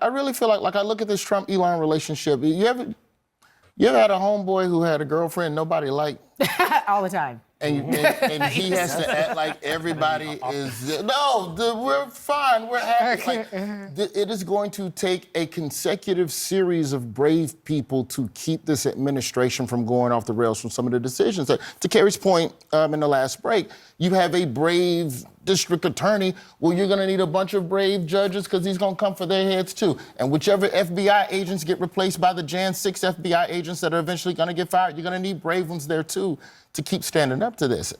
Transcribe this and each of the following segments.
I really feel like I look at this Trump-Elon relationship. You ever had a homeboy who had a girlfriend nobody liked? All the time. And he has to act like everybody is. No, we're fine. We're happy. Like, it is going to take a consecutive series of brave people to keep this administration from going off the rails from some of the decisions. To Kerry's point in the last break, you have a brave district attorney. Well, you're going to need a bunch of brave judges because he's going to come for their heads too. And whichever FBI agents get replaced by the Jan 6 FBI agents that are eventually going to get fired, you're going to need brave ones there too to keep standing up to this.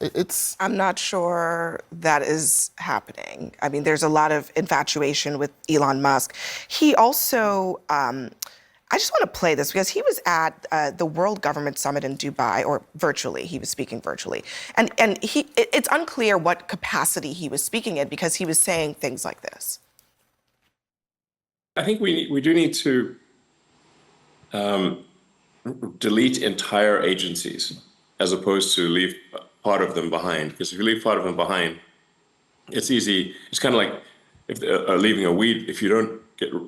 I'm not sure that is happening. I mean, there's a lot of infatuation with Elon Musk. He also, I just want to play this because he was at the World Government Summit in Dubai, or virtually, he was speaking virtually. And it's unclear what capacity he was speaking in because he was saying things like this. I think we do need to delete entire agencies as opposed to leave part of them behind. Because if you leave part of them behind, it's easy. It's kind of like if leaving a weed. If you don't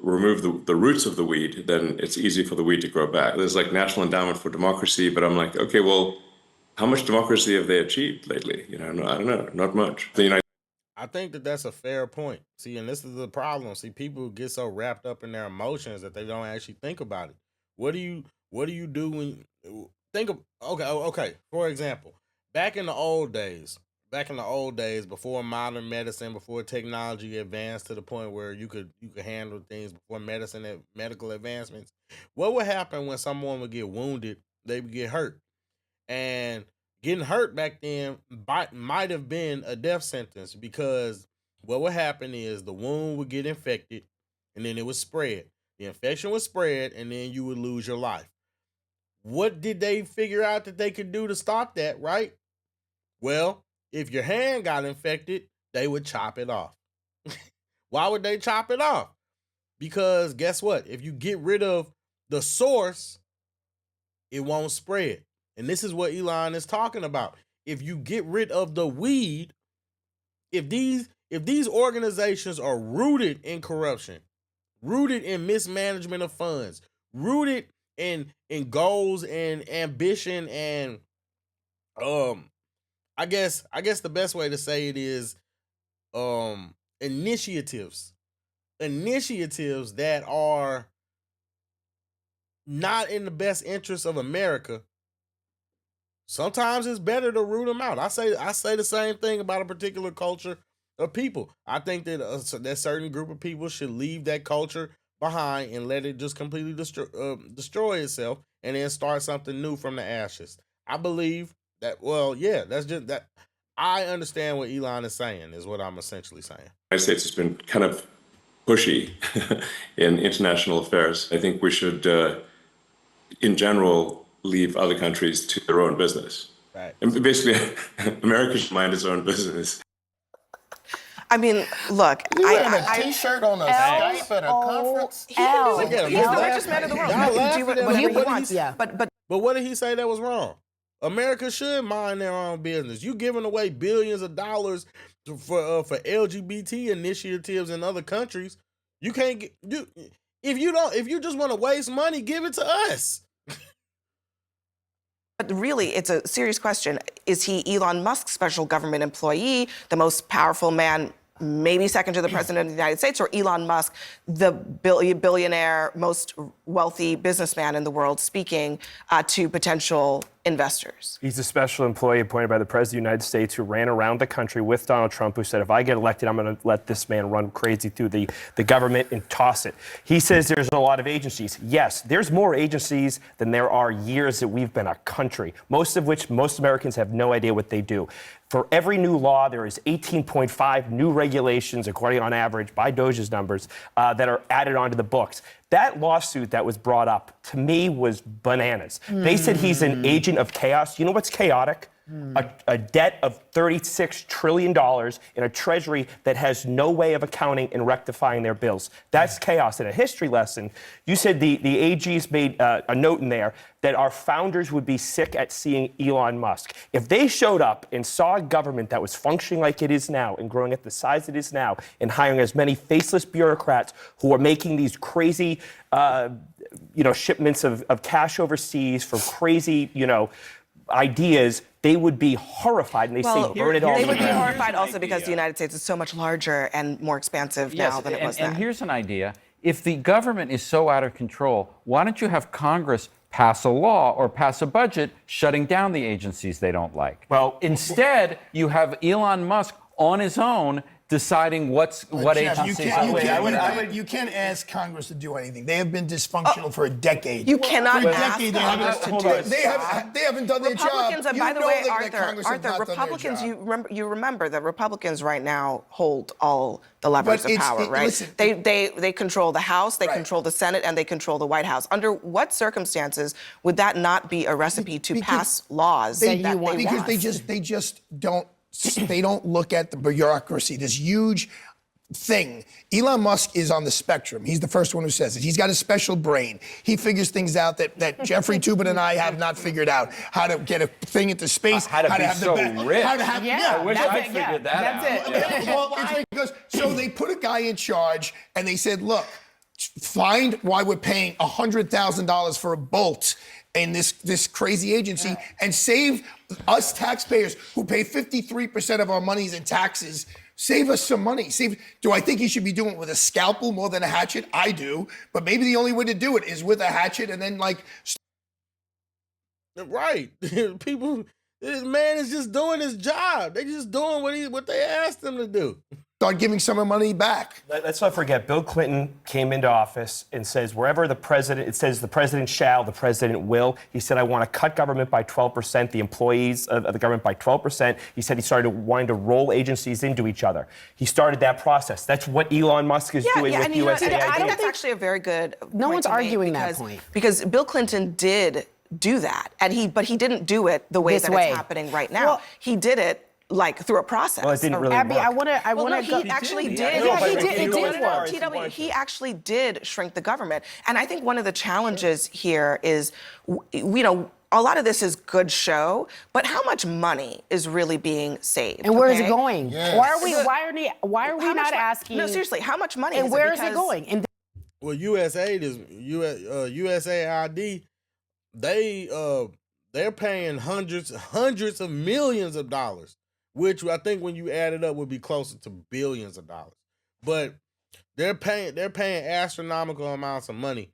remove the roots of the weed, then it's easy for the weed to grow back. There's like National Endowment for Democracy, but I'm like, okay, well, how much democracy have they achieved lately? You know, I don't know, not much. I think that's a fair point. See, and this is the problem. See, people get so wrapped up in their emotions that they don't actually think about it. What do you do when think of okay, for example, back in the old days, before modern medicine, before technology advanced to the point where you could handle things, before medical advancements, what would happen when someone would get wounded? They would get hurt. And getting hurt back then might have been a death sentence, because what would happen is the wound would get infected and then it would spread. The infection would spread and then you would lose your life. What did they figure out that they could do to stop that, right? Well, if your hand got infected, they would chop it off. Why would they chop it off? Because guess what? If you get rid of the source, it won't spread. And this is what Elon is talking about. If you get rid of the weed, if these organizations are rooted in corruption, rooted in mismanagement of funds, rooted in goals and ambition and I guess the best way to say it is initiatives that are not in the best interest of America. Sometimes it's better to root them out. I say the same thing about a particular culture of people. I think that that certain group of people should leave that culture behind and let it just completely destroy itself and then start something new from the ashes. I believe that, well, yeah, that's just that. I understand what Elon is saying, is what I'm essentially saying. The United States has been kind of pushy in international affairs. I think we should, in general, leave other countries to their own business. Right. And basically, America should mind its own business. I mean, look, You wearing a T-shirt on a Skype at a conference? He's the richest man in the world. Y'all He can do laughing at whatever him, he but wants. yeah. But But what did he say that was wrong? America should mind their own business. You giving away billions of dollars for LGBT initiatives in other countries. You can't get if you just want to waste money, give it to us. But really, it's a serious question. Is he Elon Musk's special government employee, the most powerful man, maybe second to the president of the United States, or Elon Musk, the billionaire, most wealthy businessman in the world, speaking to potential investors? He's a special employee appointed by the President of the United States who ran around the country with Donald Trump, who said, if I get elected, I'm going to let this man run crazy through the government and toss it. He says there's a lot of agencies. Yes, there's more agencies than there are years that we've been a country, most of which most Americans have no idea what they do. For every new law, there is 18.5 new regulations, according on average by DOJ's numbers, that are added onto the books. That lawsuit that was brought up, to me, was bananas. They said he's an agent of chaos. You know what's chaotic? a debt of $36 trillion in a treasury that has no way of accounting and rectifying their bills. That's chaos. And a history lesson, you said the AGs made a note in there that our founders would be sick at seeing Elon Musk. If they showed up and saw a government that was functioning like it is now and growing at the size it is now and hiring as many faceless bureaucrats who are making these crazy shipments of cash overseas for crazy, ideas, they would be horrified, and they say burn it all. They would be down. horrified also because the United States is so much larger and more expansive now than it was then. And here's an idea. If the government is so out of control, why don't you have Congress pass a law or pass a budget shutting down the agencies they don't like? Well, instead, you have Elon Musk on his own deciding what Jeff, agencies. you can't ask Congress to do anything. They have been dysfunctional for a decade. You cannot for a ask decade, Congress to do it. They haven't done their job. Republicans, and by the know way, that Congress have Arthur, not done their Republicans, job. you remember that Republicans right now hold all the levers of power, right? Listen, they control the House, they Right. control the Senate, and they control the White House. Under what circumstances would that not be a recipe to pass laws that they want? Because they just don't look at the bureaucracy. This huge thing. Elon Musk is on the spectrum. He's the first one who says it. He's got a special brain. He figures things out that Jeffrey Toobin and I have not figured out. How to get a thing into space. How to be have so rich. How to have, I wish I figured that out. That's it. Well, it's because so they put a guy in charge and they said, look, find why we're paying $100,000 for a bolt in this crazy agency and save us taxpayers who pay 53% of our monies in taxes. Save us some money. Do I think he should be doing it with a scalpel more than a hatchet? I do. But maybe the only way to do it is with a hatchet and then Right. People, this man is just doing his job. They're just doing what they asked him to do. start giving some of the money back. Let's not forget, Bill Clinton came into office and says, wherever the president, it says the president shall, the president will. He said, I want to cut government by 12%, the employees of the government by 12%. He said he started wanting to roll agencies into each other. He started that process. That's what Elon Musk is doing with USAID. I think that's actually a very good point. No one's arguing that because, point. Because Bill Clinton did do that, but he didn't do it the way This that way. it's happening right now. Well, he did it like through a process. Well, it didn't really Abby, work. I want to go. He actually did. Yeah, he did. It did work. TW, he actually did shrink the government. And I think one of the challenges here is, a lot of this is good show, but how much money is really being saved? And where is it going? Yes. Why are we How not much asking? No, seriously, how much money And is where it? is it going? And Well, USAID, they're paying hundreds of millions of dollars, which I think when you add it up would be closer to billions of dollars. But they're paying astronomical amounts of money.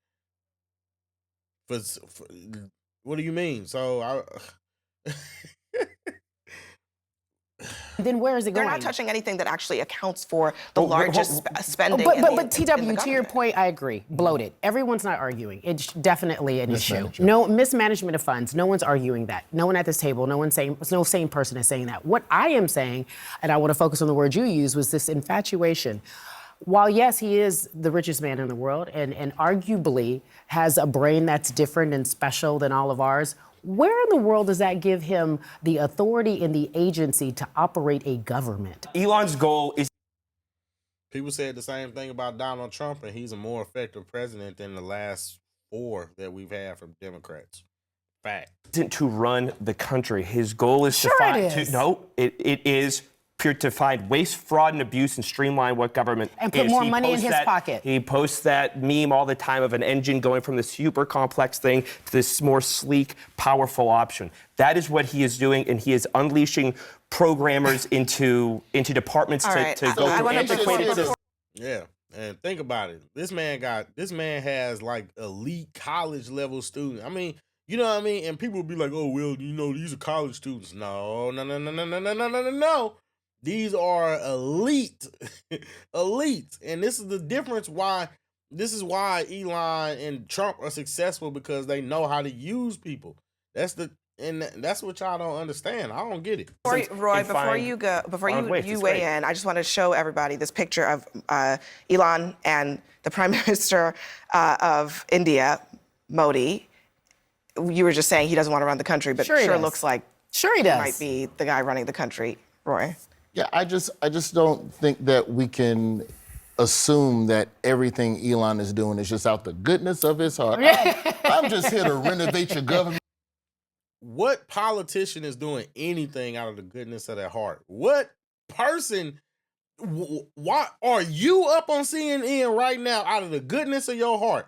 For what do you mean? So then where is it They're going? not touching anything that actually accounts for the largest spending. But TW, to your point, I agree. Bloated. Everyone's not arguing. It's definitely an issue. No mismanagement of funds. No one's arguing that. No one at this table. No sane person is saying that. What I am saying, and I want to focus on the word you used, was this infatuation. While yes, he is the richest man in the world, and arguably has a brain that's different and special than all of ours. Where in the world does that give him the authority and the agency to operate a government? Elon's goal is people said the same thing about Donald Trump, and he's a more effective president than the last 4 that we've had from Democrats. Fact. to run the country. His goal is Sure to find it is. it is pure to find waste, fraud, and abuse and streamline what government And put is. more He money in posts his that- pocket. He posts that meme all the time of an engine going from this super complex thing to this more sleek, powerful option. That is what he is doing, and he is unleashing programmers into departments All right, to I go through wanna- antiquated systems. Yeah, and think about it. This man has like elite college level students. I mean, you know what I mean? And people will be like, "Oh, well, these are college students." No. These are elite, elite, and this is the difference. This is why Elon and Trump are successful, because they know how to use people. That's what y'all don't understand. I don't get it. Roy, before you weigh in, I just want to show everybody this picture of Elon and the Prime Minister of India, Modi. You were just saying he doesn't want to run the country, but Sure he does. looks like Sure he does. might be the guy running the country, Roy. Yeah, I just don't think that we can assume that everything Elon is doing is just out the goodness of his heart. I'm just here to renovate your government. What politician is doing anything out of the goodness of their heart? What person? Why are you up on CNN right now out of the goodness of your heart?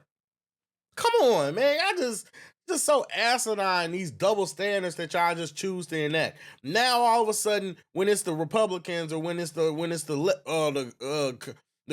Come on, man. I just so asinine, these double standards that y'all just choose to enact. Now all of a sudden, when it's the Republicans or when it's the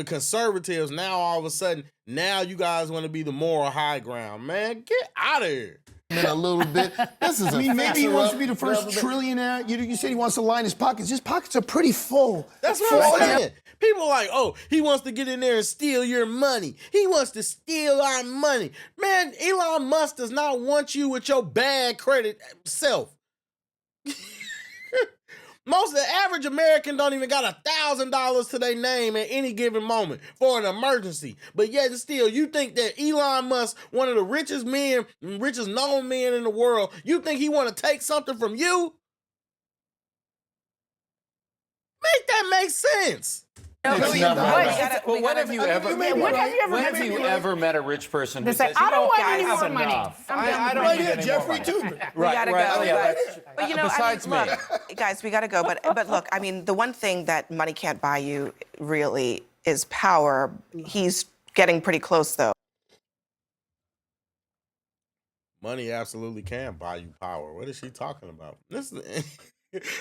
conservatives, now all of a sudden, now you guys want to be the moral high ground. Man, get out of here. A little bit. This is Maybe he wants to be the first trillionaire. You said he wants to line his pockets. His pockets are pretty full. That's what I'm saying. People are like, oh, he wants to get in there and steal your money. He wants to steal our money. Man, Elon Musk does not want you with your bad credit self. Most of the average American don't even got $1,000 to their name at any given moment for an emergency. But yet still, you think that Elon Musk, one of the richest known men in the world, you think he want to take something from you? Make that make sense. It's never happened. Well, when have you ever met a rich person who They say, says, I don't want guys, any more that's money. enough. I'm I done don't with need it." any Jeffrey more money." too. We gotta go. But you know, Besides me. guys, we gotta go. But look, I mean, the one thing that money can't buy you really is power. He's getting pretty close, though. Money absolutely can buy you power. What is she talking about?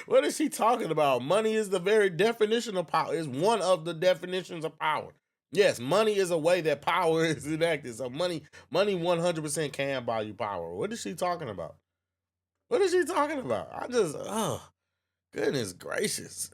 What is she talking about? Money is the very definition of power. It's one of the definitions of power. Yes, money is a way that power is enacted. So money 100% can buy you power. What is she talking about? What is she talking about? Goodness gracious.